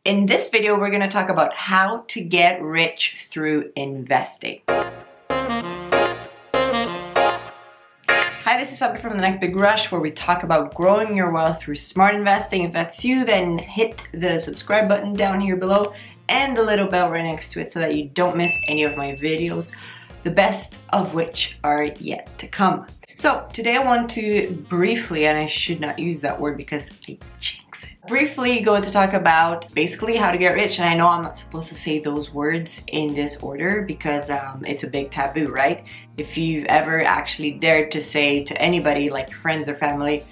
In this video, we're going to talk about how to get rich through investing. Hi, this is Fabi from The Next Big Rush, where we talk about growing your wealth through smart investing. If that's you, then hit the subscribe button down here below and the little bell right next to it so that you don't miss any of my videos, the best of which are yet to come. So today I want to briefly, and I should not use that word because I jinx it, briefly go to talk about basically how to get rich. And I know I'm not supposed to say those words in this order because it's a big taboo, right? If you've ever actually dared to say to anybody, like friends or family,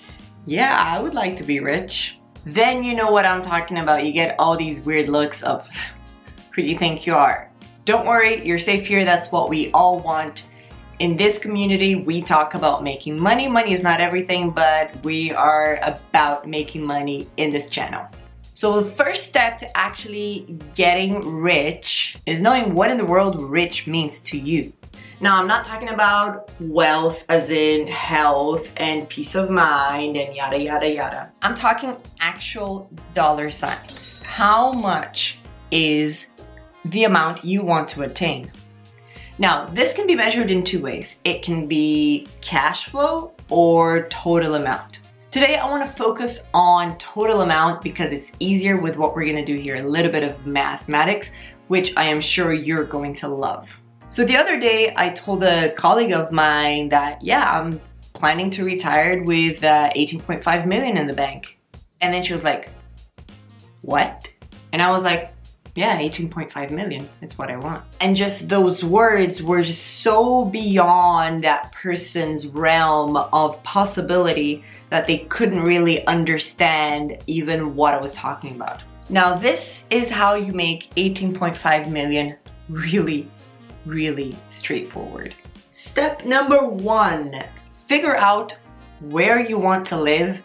yeah, I would like to be rich, then you know what I'm talking about. You get all these weird looks of, who do you think you are? Don't worry, you're safe here. That's what we all want. In this community, we talk about making money. Money is not everything, but we are about making money in this channel. So the first step to actually getting rich is knowing what in the world rich means to you. Now, I'm not talking about wealth as in health and peace of mind and yada, yada, yada. I'm talking actual dollar signs. How much is the amount you want to attain? Now, this can be measured in two ways. It can be cash flow or total amount. Today, I want to focus on total amount because it's easier with what we're going to do here, a little bit of mathematics, which I am sure you're going to love. So the other day, I told a colleague of mine that, yeah, I'm planning to retire with 18.5 million in the bank. And then she was like, what? And I was like, yeah, 18.5 million, it's what I want. And just those words were just so beyond that person's realm of possibility that they couldn't really understand even what I was talking about. Now, this is how you make 18.5 million really, really straightforward. Step number one, figure out where you want to live,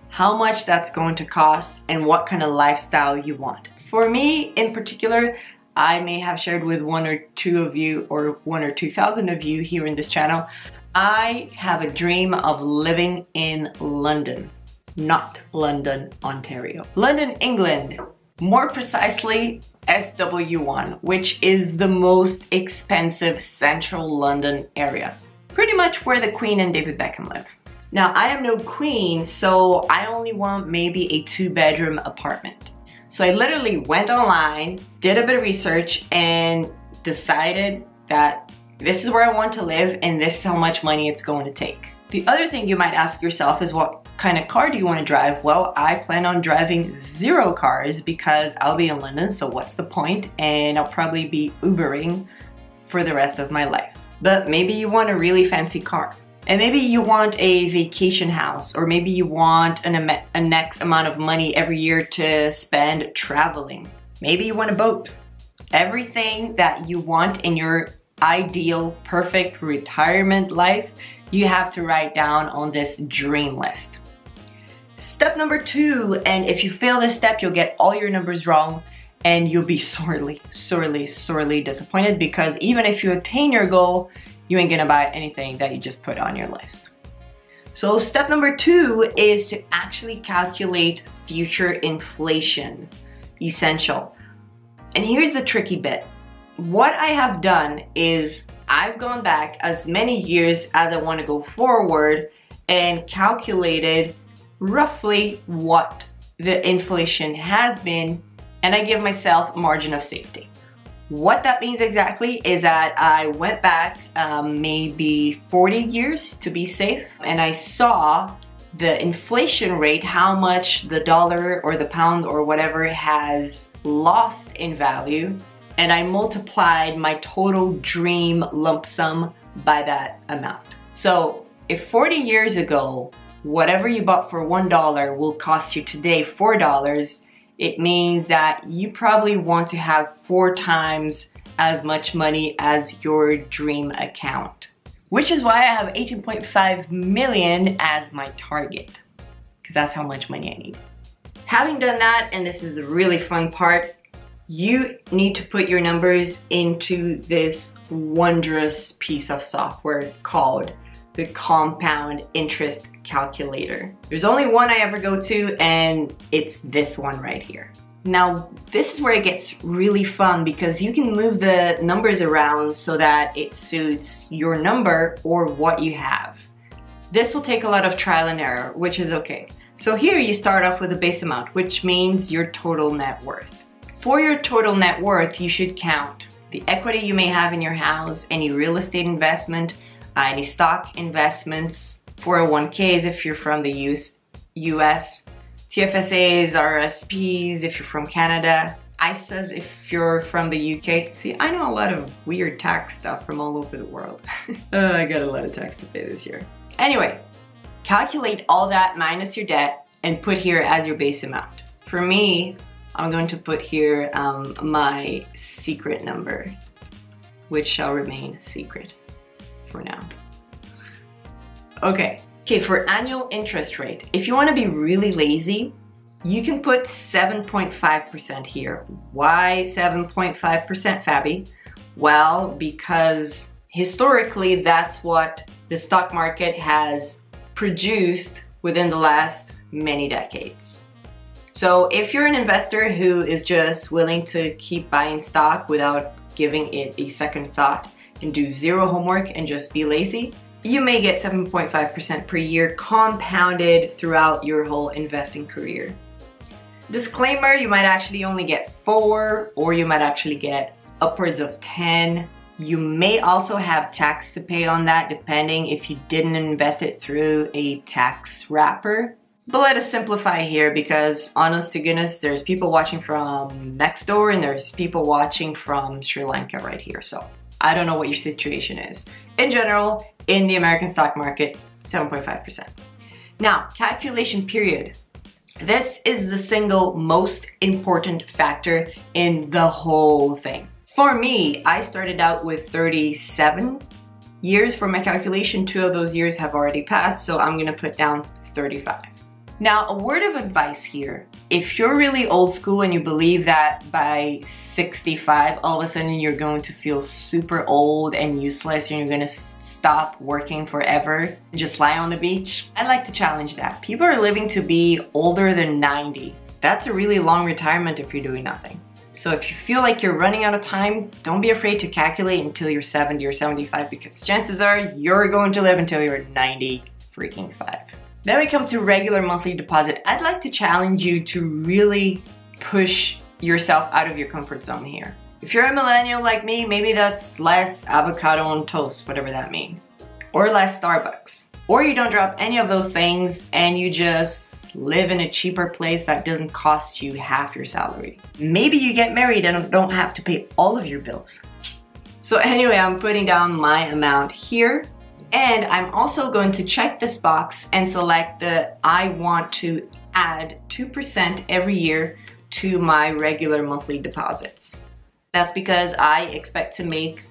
how much that's going to cost, and what kind of lifestyle you want. For me, in particular, I may have shared with one or two of you or 1,000 or 2,000 of you here in this channel, I have a dream of living in London, not London, Ontario. London, England, more precisely SW1, which is the most expensive central London area. Pretty much where the Queen and David Beckham live. Now, I am no queen, so I only want maybe a 2-bedroom apartment. So I literally went online, did a bit of research, and decided that this is where I want to live and this is how much money it's going to take. The other thing you might ask yourself is, what kind of car do you want to drive? Well, I plan on driving 0 cars because I'll be in London, so what's the point? And I'll probably be Ubering for the rest of my life. But maybe you want a really fancy car. And maybe you want a vacation house, or maybe you want an X amount of money every year to spend traveling. Maybe you want a boat. Everything that you want in your ideal, perfect retirement life, you have to write down on this dream list. Step number 2, and if you fail this step, you'll get all your numbers wrong and you'll be sorely, sorely, sorely disappointed, because even if you attain your goal, you ain't gonna buy anything that you just put on your list. So step number 2 is to actually calculate future inflation. Essential. And here's the tricky bit. What I have done is I've gone back as many years as I want to go forward and calculated roughly what the inflation has been, and I give myself a margin of safety. What that means exactly is that I went back maybe 40 years to be safe, and I saw the inflation rate, how much the dollar or the pound or whatever has lost in value, and I multiplied my total dream lump sum by that amount. So if 40 years ago, whatever you bought for $1 will cost you today $4, it means that you probably want to have 4 times as much money as your dream account. Which is why I have 18.5 million as my target, because that's how much money I need. Having done that, and this is the really fun part, you need to put your numbers into this wondrous piece of software called the compound interest calculator. There's only one I ever go to, and it's this one right here. Now, this is where it gets really fun because you can move the numbers around so that it suits your number or what you have. This will take a lot of trial and error, which is okay. So here you start off with a base amount, which means your total net worth. For your total net worth, you should count the equity you may have in your house, any real estate investment, any stock investments, 401ks if you're from the US, TFSAs, RSPs if you're from Canada, ISAs if you're from the UK. See, I know a lot of weird tax stuff from all over the world. I got a lot of tax to pay this year. Anyway, calculate all that minus your debt and put here as your base amount. For me, I'm going to put here my secret number, which shall remain secret for now. Okay, for annual interest rate, if you want to be really lazy, you can put 7.5% here. Why 7.5%, Fabi? Well, because historically that's what the stock market has produced within the last many decades. So if you're an investor who is just willing to keep buying stock without giving it a second thought and do zero homework and just be lazy, you may get 7.5% per year compounded throughout your whole investing career. Disclaimer, you might actually only get 4 or you might actually get upwards of 10. You may also have tax to pay on that depending if you didn't invest it through a tax wrapper. But let us simplify here because honest to goodness, there's people watching from next door and there's people watching from Sri Lanka right here. So I don't know what your situation is. In general, in the American stock market, 7.5%. Now, calculation period. This is the single most important factor in the whole thing. For me, I started out with 37 years for my calculation. 2 of those years have already passed, so I'm gonna put down 35. Now, a word of advice here. If you're really old school and you believe that by 65, all of a sudden you're going to feel super old and useless and you're gonna stop working forever and just lie on the beach, I'd like to challenge that. People are living to be older than 90. That's a really long retirement if you're doing nothing. So if you feel like you're running out of time, don't be afraid to calculate until you're 70 or 75 because chances are you're going to live until you're 90 freaking 5. Then we come to regular monthly deposit. I'd like to challenge you to really push yourself out of your comfort zone here. If you're a millennial like me, maybe that's less avocado on toast, whatever that means. Or less Starbucks. Or you don't drop any of those things and you just live in a cheaper place that doesn't cost you half your salary. Maybe you get married and don't have to pay all of your bills. So anyway, I'm putting down my amount here. And I'm also going to check this box and select the I want to add 2% every year to my regular monthly deposits. That's because I expect to make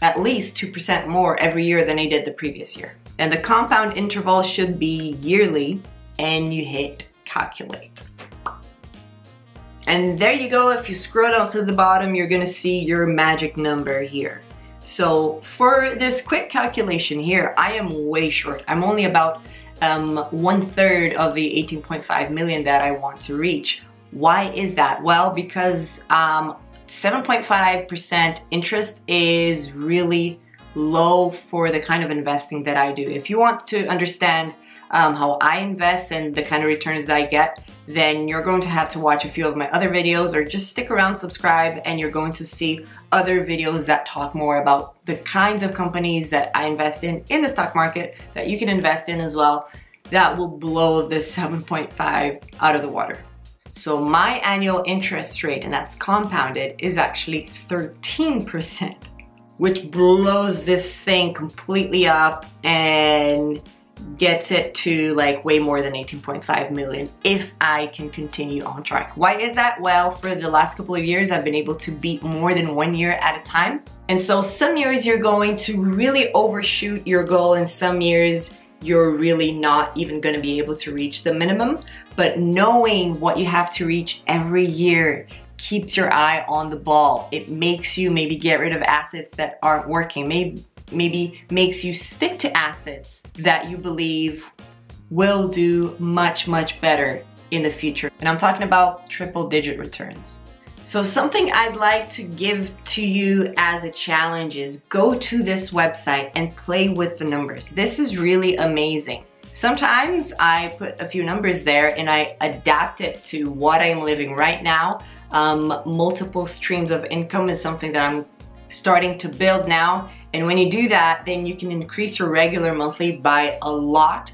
at least 2% more every year than I did the previous year. And the compound interval should be yearly and you hit calculate. And there you go. If you scroll down to the bottom, you're gonna see your magic number here. So for this quick calculation here, I am way short. I'm only about 1/3 of the 18.5 million that I want to reach. Why is that? Well, because 7.5% interest is really low for the kind of investing that I do. If you want to understand how I invest and the kind of returns I get, then you're going to have to watch a few of my other videos or just stick around, subscribe, and you're going to see other videos that talk more about the kinds of companies that I invest in the stock market that you can invest in as well that will blow the 7.5 out of the water. So my annual interest rate, and that's compounded, is actually 13%, which blows this thing completely up and gets it to like way more than 18.5 million if I can continue on track. Why is that? Well, for the last couple of years, I've been able to beat more than 1 year at a time. And so some years you're going to really overshoot your goal and some years you're really not even going to be able to reach the minimum. But knowing what you have to reach every year keeps your eye on the ball. It makes you maybe get rid of assets that aren't working. Maybe makes you stick to assets that you believe will do much, much better in the future. And I'm talking about triple-digit returns. So something I'd like to give to you as a challenge is go to this website and play with the numbers. This is really amazing. Sometimes I put a few numbers there and I adapt it to what I'm living right now. Multiple streams of income is something that I'm starting to build now. And when you do that, then you can increase your regular monthly by a lot.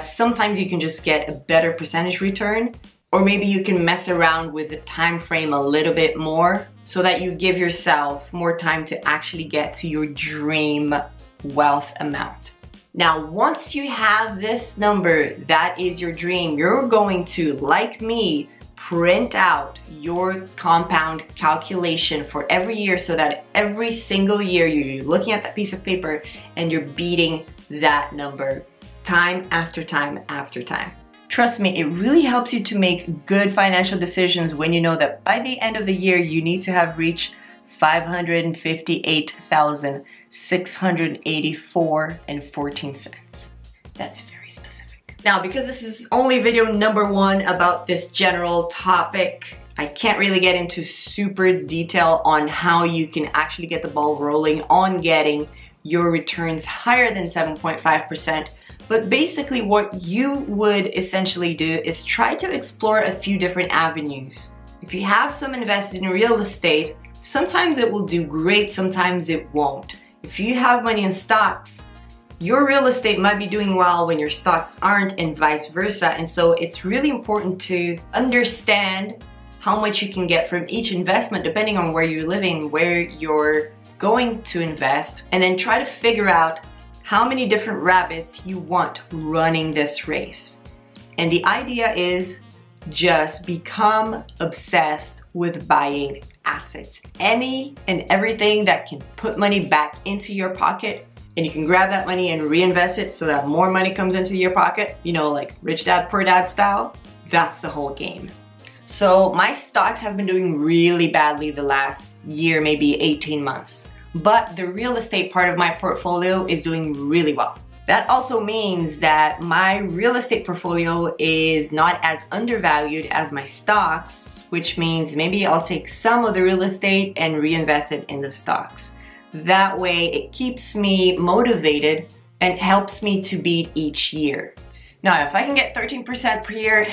Sometimes you can just get a better percentage return. Or maybe you can mess around with the time frame a little bit more so that you give yourself more time to actually get to your dream wealth amount. Now, once you have this number, that is your dream, you're going to, like me, print out your compound calculation for every year so that every single year you're looking at that piece of paper and you're beating that number time after time after time. Trust me, it really helps you to make good financial decisions when you know that by the end of the year, you need to have reached $558,684.14. That's very specific. Now, because this is only video number 1 about this general topic, I can't really get into super detail on how you can actually get the ball rolling on getting your returns higher than 7.5%. But basically what you would essentially do is try to explore a few different avenues. If you have some invested in real estate, sometimes it will do great, sometimes it won't. If you have money in stocks, your real estate might be doing well when your stocks aren't, and vice versa. And so it's really important to understand how much you can get from each investment depending on where you're living, where you're going to invest, and then try to figure out how many different rabbits you want running this race. And the idea is just become obsessed with buying assets. Any and everything that can put money back into your pocket, and you can grab that money and reinvest it so that more money comes into your pocket, you know, like Rich Dad Poor Dad style. That's the whole game. So my stocks have been doing really badly the last year, maybe 18 months. But the real estate part of my portfolio is doing really well. That also means that my real estate portfolio is not as undervalued as my stocks, which means maybe I'll take some of the real estate and reinvest it in the stocks. That way it keeps me motivated and helps me to beat each year. Now, if I can get 13% per year,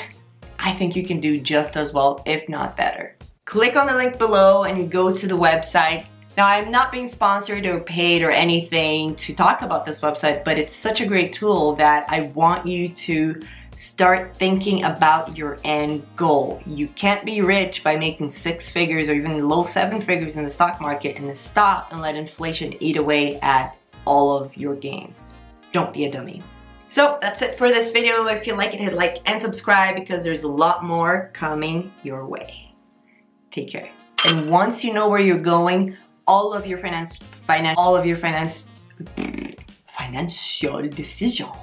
I think you can do just as well, if not better. Click on the link below and go to the website. Now, I'm not being sponsored or paid or anything to talk about this website, but it's such a great tool that I want you to start thinking about your end goal. You can't be rich by making 6 figures or even low 7 figures in the stock market and then stop and let inflation eat away at all of your gains. Don't be a dummy. So that's it for this video. If you like it, hit like and subscribe because there's a lot more coming your way. Take care. And once you know where you're going, all of your financial decisions